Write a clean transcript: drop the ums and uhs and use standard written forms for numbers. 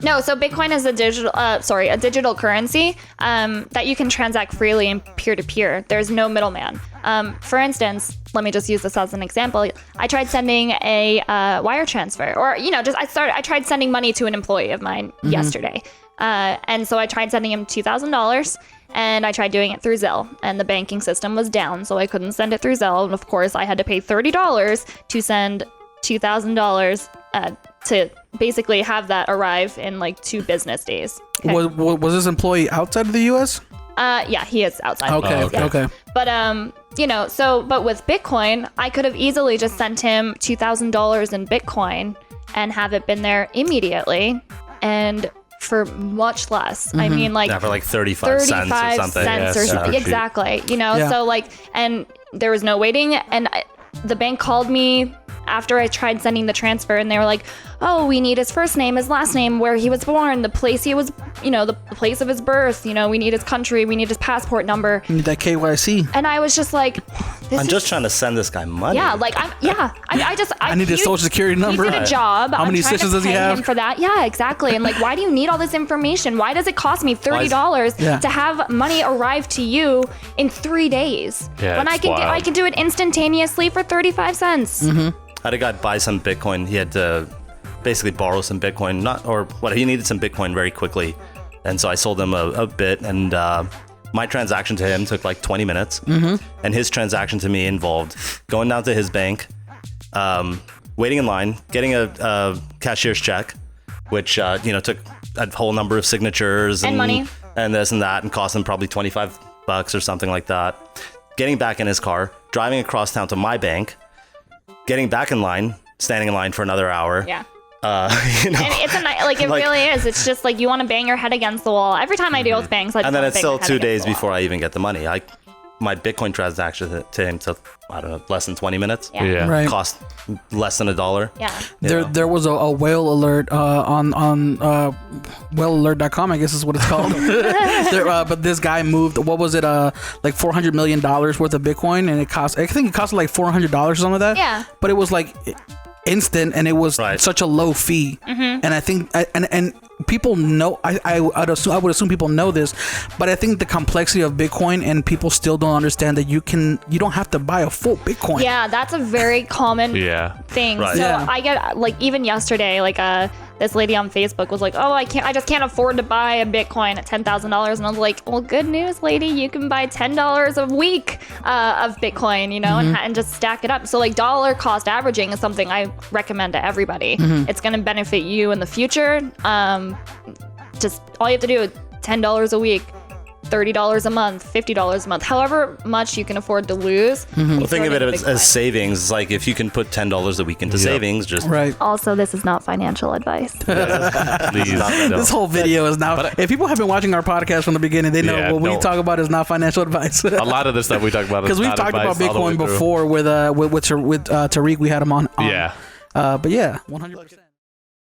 No, so Bitcoin is a digital currency that you can transact freely and peer-to-peer. There's no middleman. For instance, let me just use this as an example. I tried sending a wire transfer, or I tried sending money to an employee of mine yesterday, and so I tried sending him $2,000, and I tried doing it through Zelle, and the banking system was down, so I couldn't send it through Zelle, and of course I had to pay $30 to send $2,000 to basically have that arrive in like 2 business days. Okay. Was this employee outside of the U.S.? Yeah, he is outside. Okay. But but with Bitcoin, I could have easily just sent him $2,000 in Bitcoin and have it been there immediately, and for much less. I mean, like for like 35 cents or something. Exactly. So like, and there was no waiting, and the bank called me after I tried sending the transfer, and they were like, oh, we need his first name, his last name, where he was born, the place he was, the place of his birth, we need his country, we need his passport number. You need that KYC. And I was just like, I'm just trying to send this guy money. Yeah, like, I need his social security number. He did a job. How many stitches does he have? Him for that. Yeah, exactly. And like, why do you need all this information? Why does it cost me $30 to have money arrive to you in 3 days? Yeah, when I can do it instantaneously for 35 cents. I had a guy buy some Bitcoin. He had to basically borrow some Bitcoin, he needed some Bitcoin very quickly. And so I sold him a bit, and my transaction to him took like 20 minutes. And his transaction to me involved going down to his bank, waiting in line, getting a cashier's check, which took a whole number of signatures and money and this and that, and cost him probably $25 or something like that. Getting back in his car, driving across town to my bank, getting back in line, standing in line for another hour. Yeah. And it's it really is. It's just like you want to bang your head against the wall. Every time I deal with banks, and then it's still 2 days before I even get the money. My Bitcoin transaction to him took, I don't know, less than 20 minutes. Yeah. Right. Cost less than $1. Yeah. There was a whale alert on whalealert.com, I guess is what it's called. But this guy moved, what was it, like $400 million worth of Bitcoin, and I think it cost like $400 or something like that. Yeah. But it was like instant, and it was such a low fee. And I think and people know, I would assume people know this, but I think the complexity of Bitcoin, and people still don't understand that you don't have to buy a full Bitcoin. Yeah, that's a very common thing. Right. So I get, like, even yesterday, like this lady on Facebook was like, oh, I just can't afford to buy a Bitcoin at $10,000. And I was like, well, good news, lady, you can buy $10 a week of Bitcoin, and just stack it up. So like dollar cost averaging is something I recommend to everybody. It's going to benefit you in the future. Just all you have to do is $10 a week, $30 a month, $50 a month, however much you can afford to lose. Well, think of it as savings. Like if you can put $10 a week into savings, just right. Also, this is not financial advice. This whole video is now. If people have been watching our podcast from the beginning, they know what we talk about is not financial advice. A lot of the stuff we talk about is because we've talked about Bitcoin before with Tariq. We had him on. Yeah. But yeah, 100%.